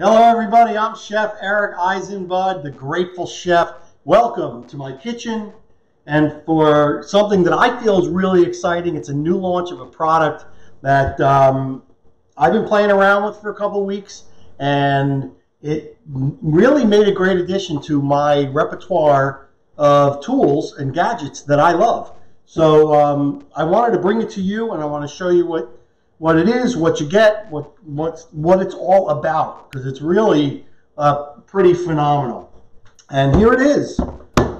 Hello everybody, I'm Chef Eric Eisenbud, the Grateful Chef. Welcome to my kitchen, and for something that I feel is really exciting. It's a new launch of a product that I've been playing around with for a couple of weeks, and it really made a great addition to my repertoire of tools and gadgets that I love. So I wanted to bring it to you, and I want to show you what it is, what you get, what it's all about, because it's really pretty phenomenal. And here it is.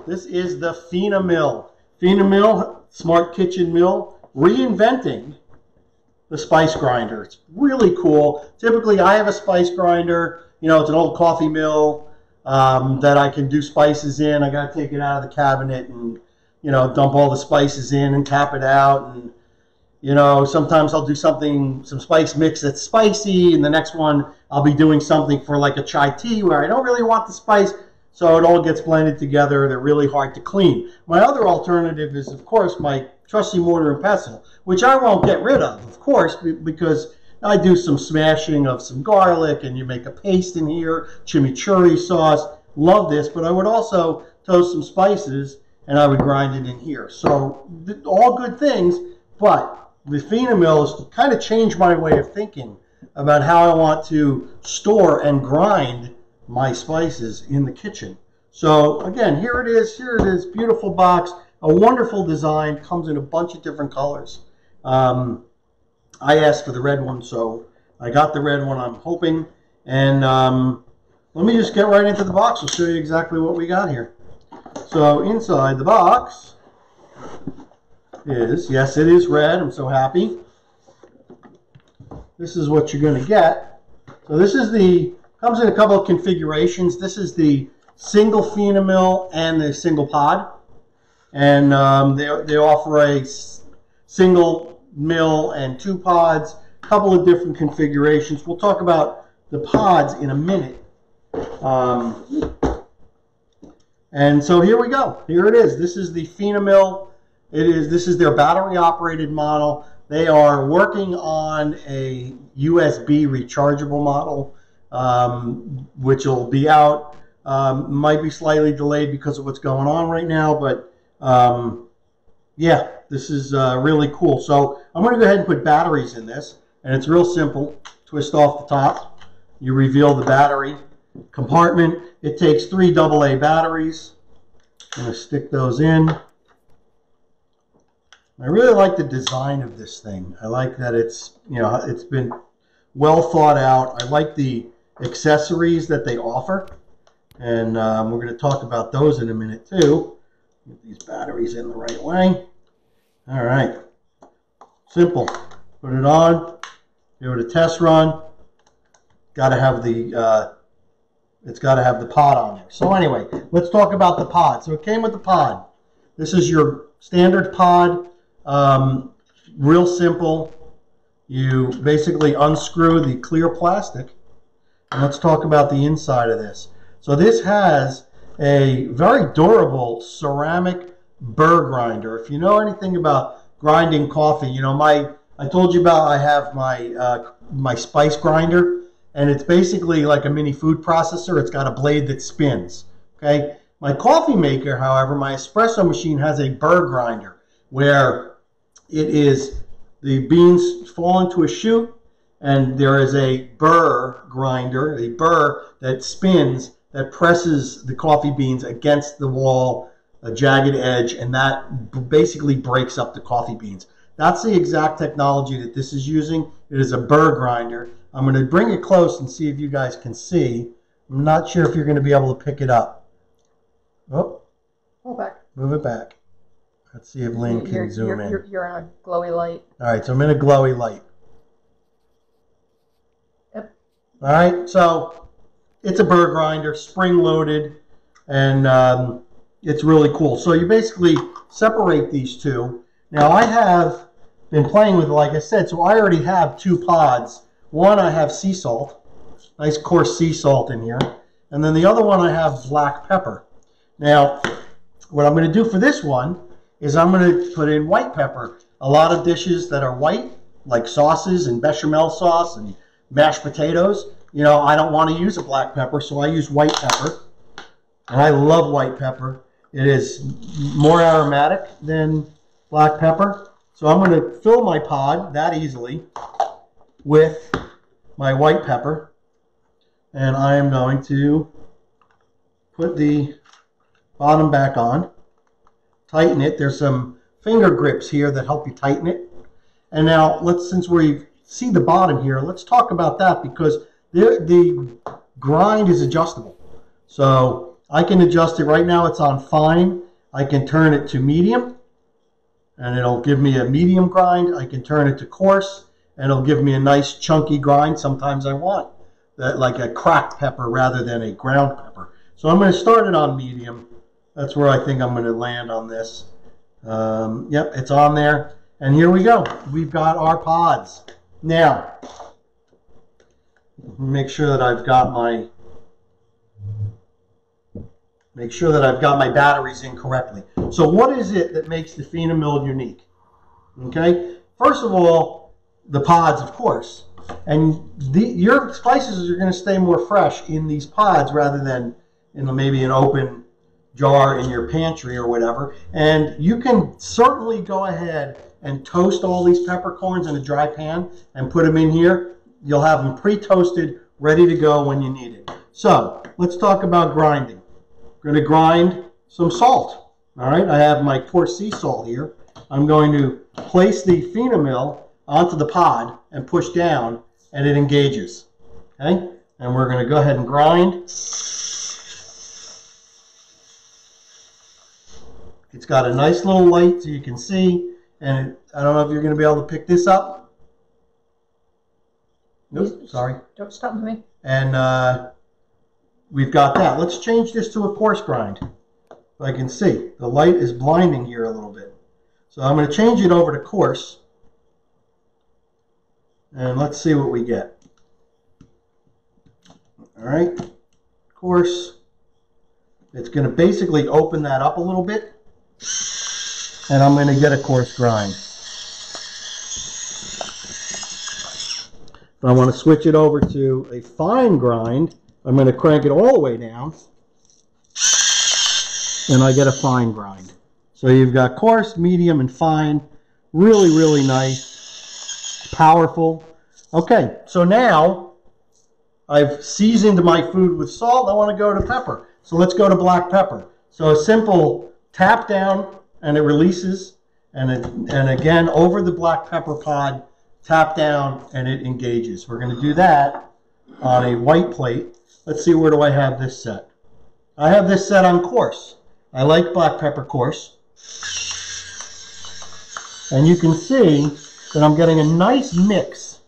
This is the Fina Mill. Fina Mill, smart kitchen mill, reinventing the spice grinder. It's really cool. Typically, I have a spice grinder. You know, it's an old coffee mill that I can do spices in. I got to take it out of the cabinet and, you know, dump all the spices in and tap it out. And you know, sometimes I'll do some spice mix that's spicy, and the next one I'll be doing something for like a chai tea where I don't really want the spice, so it all gets blended together. They're really hard to clean. My other alternative is, of course, my trusty mortar and pestle, which I won't get rid of course, because I do some smashing of some garlic, and you make a paste in here, chimichurri sauce. Love this, but I would also toast some spices, and I would grind it in here. So all good things, but the Fina Mill is to kind of change my way of thinking about how I want to store and grind my spices in the kitchen. So again, here it is, beautiful box, a wonderful design, comes in a bunch of different colors. I asked for the red one, so I got the red one, I'm hoping. And let me just get right into the box. I'll show you exactly what we got here. So inside the box is, yes, it is red. I'm so happy. This is what you're going to get. So this is comes in a couple of configurations. This is the single Fina Mill and the single pod. And they offer a single mill and two pods, a couple of different configurations. We'll talk about the pods in a minute. And so here we go. Here it is. This is the Fina Mill. This is their battery-operated model. They are working on a USB rechargeable model, which will be out. Might be slightly delayed because of what's going on right now, but yeah, this is really cool. So I'm going to go ahead and put batteries in this, and it's real simple. Twist off the top. You reveal the battery compartment. It takes 3 AA batteries. I'm going to stick those in. I really like the design of this thing. I like that it's been well thought out. I like the accessories that they offer, and we're going to talk about those in a minute too. Get these batteries in the right way. All right, simple. Put it on. Give it a test run. Got to have the it's got to have the pod on there. So anyway, let's talk about the pod. So it came with the pod. This is your standard pod. Real simple. You basically unscrew the clear plastic, and let's talk about the inside of this. So this has a very durable ceramic burr grinder. If you know anything about grinding coffee, you know I told you about I have my spice grinder, and it's basically like a mini food processor. It's got a blade that spins. Okay. My coffee maker, however, my espresso machine has a burr grinder where it is the beans fall into a chute, and there is a burr grinder, a burr that spins, that presses the coffee beans against the wall, a jagged edge, and that basically breaks up the coffee beans. That's the exact technology that this is using. It is a burr grinder. I'm going to bring it close and see if you guys can see. I'm not sure if you're going to be able to pick it up. Oh, move it back. Let's see if Lynn can zoom in. You're on a glowy light. All right, so I'm in a glowy light. Yep. All right, so it's a burr grinder, spring-loaded, and it's really cool. So you basically separate these two. Now I have been playing with it, like I said, so I already have 2 pods. One I have sea salt, nice coarse sea salt in here, and then the other one I have black pepper. Now, what I'm going to do for this one is I'm going to put in white pepper. A lot of dishes that are white, like sauces and bechamel sauce and mashed potatoes, you know, I don't want to use a black pepper, so I use white pepper. And I love white pepper. It is more aromatic than black pepper. So I'm going to fill my pod that easily with my white pepper. And I am going to put the bottom back on, tighten it. There's some finger grips here that help you tighten it. And now, since we see the bottom here, let's talk about that, because the grind is adjustable. So I can adjust it. Right now it's on fine. I can turn it to medium, and it'll give me a medium grind. I can turn it to coarse, and it'll give me a nice chunky grind. Sometimes I want that, like a cracked pepper rather than a ground pepper. So I'm going to start it on medium. That's where I think I'm going to land on this. Yep, it's on there. And here we go. We've got our pods. Now, make sure that I've got my batteries in correctly. So what is it that makes the Fina Mill unique? Okay, first of all, the pods, of course. And your spices are going to stay more fresh in these pods rather than in maybe an open jar in your pantry or whatever. And you can certainly go ahead and toast all these peppercorns in a dry pan and put them in here. You'll have them pre-toasted, ready to go when you need it. So let's talk about grinding. We're going to grind some salt. All right, I have my coarse sea salt here. I'm going to place the Fina Mill onto the pod and push down, and it engages. Okay, and we're going to go ahead and grind. It's got a nice little light so you can see, and I don't know if you're going to be able to pick this up. Nope, sorry. Don't stop me. And we've got that. Let's change this to a coarse grind. If I can see, the light is blinding here a little bit. So I'm going to change it over to coarse, and let's see what we get. All right, coarse. It's going to basically open that up a little bit, and I'm going to get a coarse grind. If I want to switch it over to a fine grind, I'm going to crank it all the way down, and I get a fine grind. So you've got coarse, medium, and fine. Really, really nice, powerful. Okay, so now I've seasoned my food with salt. I want to go to pepper. So let's go to black pepper. So a simple tap down, and it releases. And again, over the black pepper pod, tap down, and it engages. We're going to do that on a white plate. Let's see, where do I have this set? I have this set on coarse. I like black pepper coarse. And you can see that I'm getting a nice mix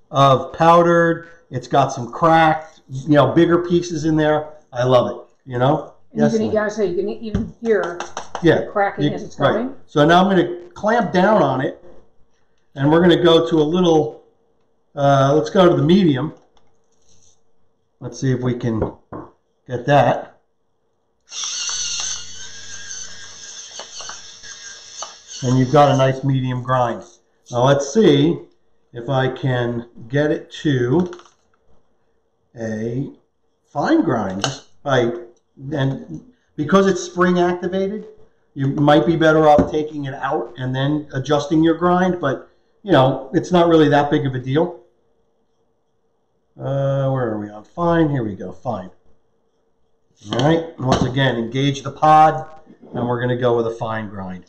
of powdered. It's got some cracked, bigger pieces in there. I love it, Yes, you can even hear the cracking as it's going. Right. So now I'm going to clamp down on it, and we're going to go to a little, let's go to the medium. Let's see if we can get that. And you've got a nice medium grind. Now let's see if I can get it to a fine grind. And because it's spring activated, you might be better off taking it out and then adjusting your grind, but it's not really that big of a deal. Where are we on fine? Here we go, fine. All right, once again, engage the pod, and we're going to go with a fine grind.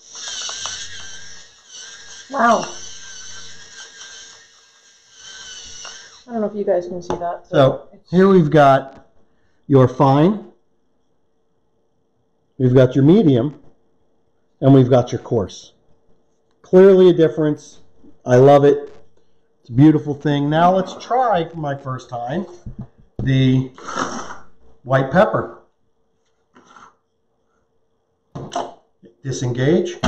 Wow. I don't know if you guys can see that. So here we've got your fine, we've got your medium, and we've got your coarse. Clearly a difference. I love it. It's a beautiful thing. Now let's try, for my first time, the white pepper. Disengage.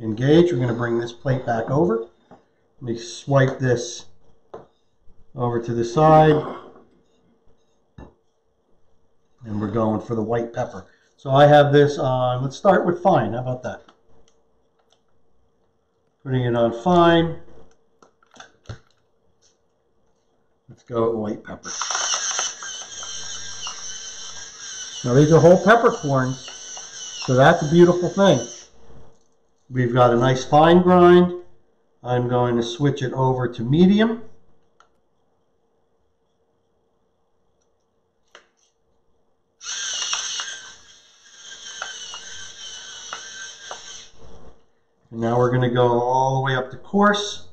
Engage. We're going to bring this plate back over. Let me swipe this over to the side. And we're going for the white pepper. So I have this on, let's start with fine. How about that? Putting it on fine. Let's go with white pepper. Now these are whole peppercorns, so that's a beautiful thing. We've got a nice fine grind. I'm going to switch it over to medium. And now we're going to go all the way up to coarse.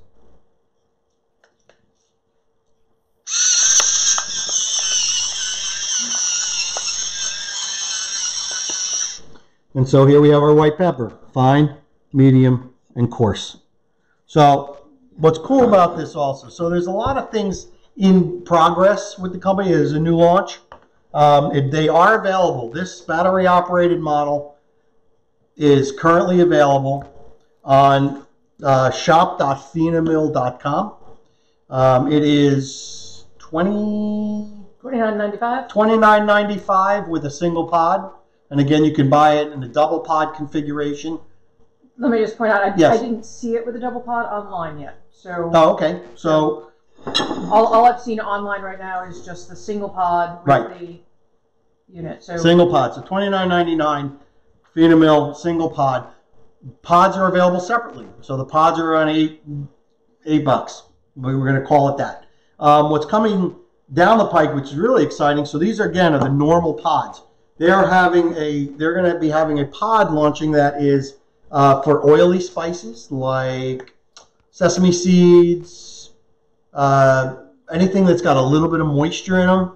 And so here we have our white pepper, fine, medium, and coarse. So what's cool about this also, so there's a lot of things in progress with the company. There's a new launch. They are available. This battery operated model is currently available on shop.finamill.com. It is $29.95 with a single pod. And again, you can buy it in a double pod configuration. Let me just point out, I didn't see it with a double pod online yet. So. Oh, okay. So all I've seen online right now is just the single pod with the unit. So single pod. So $29.99, Fina Mill single pod. Pods are available separately. So the pods are around $8. We're going to call it that. What's coming down the pike, which is really exciting. So these are the normal pods. They're going to be having a pod launching that is for oily spices like sesame seeds, anything that's got a little bit of moisture in them.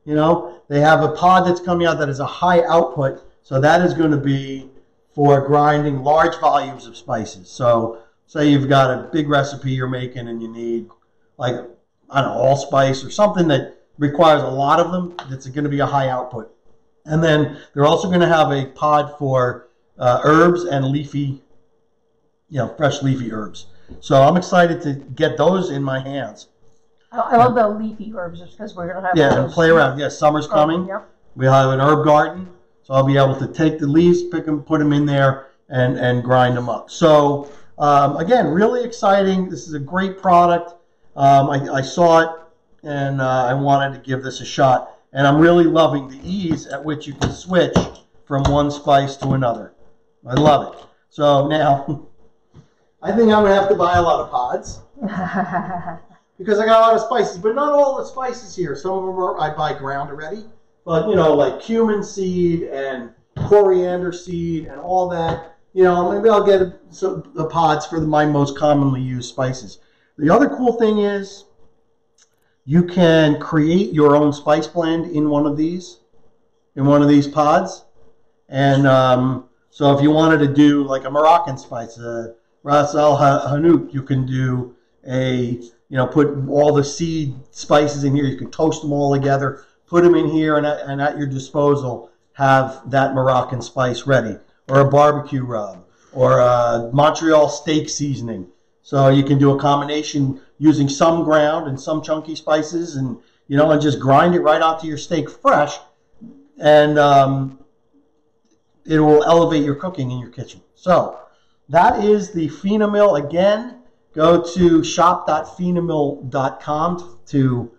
You know, they have a pod that's coming out that is a high output. So that is going to be for grinding large volumes of spices. So say you've got a big recipe you're making and you need, like, I don't know, allspice or something that requires a lot of them, that's going to be a high output. And then they're also going to have a pod for herbs and leafy, fresh leafy herbs. So I'm excited to get those in my hands. I love the leafy herbs just because we're going to have and play around. Yes, summer's coming. Yep. We'll have an herb garden. So I'll be able to take the leaves, pick them, put them in there, and grind them up. So again, really exciting. This is a great product. I saw it, and I wanted to give this a shot. And I'm really loving the ease at which you can switch from one spice to another. I love it. So now, I think I'm going to have to buy a lot of pods. Because I got a lot of spices. But not all the spices here. Some of them I buy ground already. But, like cumin seed and coriander seed and all that. Maybe I'll get the pods for my most commonly used spices. The other cool thing is you can create your own spice blend in one of these pods. And so if you wanted to do like a Moroccan spice, Ras Al Hanout, you can do put all the seed spices in here. You can toast them all together, put them in here, and at your disposal have that Moroccan spice ready, or a barbecue rub, or a Montreal steak seasoning. So you can do a combination using some ground and some chunky spices, and and just grind it right onto your steak fresh, and it will elevate your cooking in your kitchen. So that is the Fina Mill. Again, go to shop.finamill.com to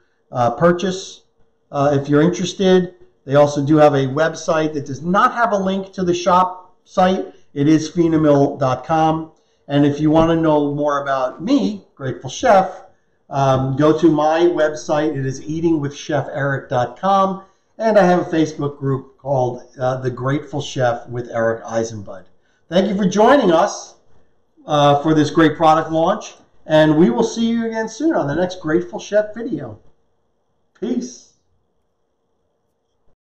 purchase if you're interested. They also do have a website that does not have a link to the shop site. It is finamill.com. And if you want to know more about me, Grateful Chef, go to my website. It is eatingwithcheferic.com. And I have a Facebook group called The Grateful Chef with Eric Eisenbud. Thank you for joining us for this great product launch. And we will see you again soon on the next Grateful Chef video. Peace.